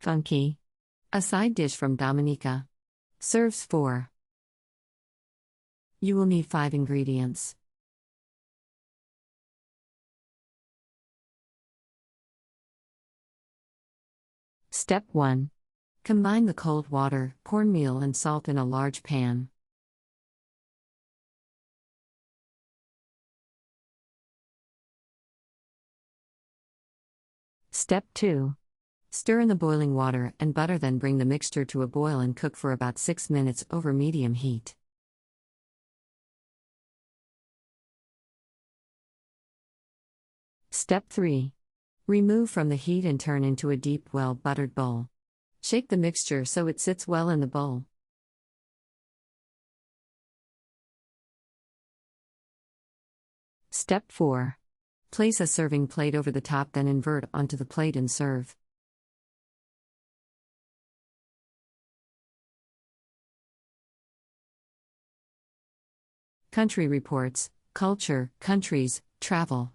Funchi. A side dish from Dominica. Serves 4. You will need 5 ingredients. Step 1. Combine the cold water, cornmeal and salt in a large pan. Step 2. Stir in the boiling water and butter, then bring the mixture to a boil and cook for about 6 minutes over medium heat. Step 3. Remove from the heat and turn into a deep, well-buttered bowl. Shake the mixture so it sits well in the bowl. Step 4. Place a serving plate over the top, then invert onto the plate and serve. Country Reports, Culture, Countries, Travel.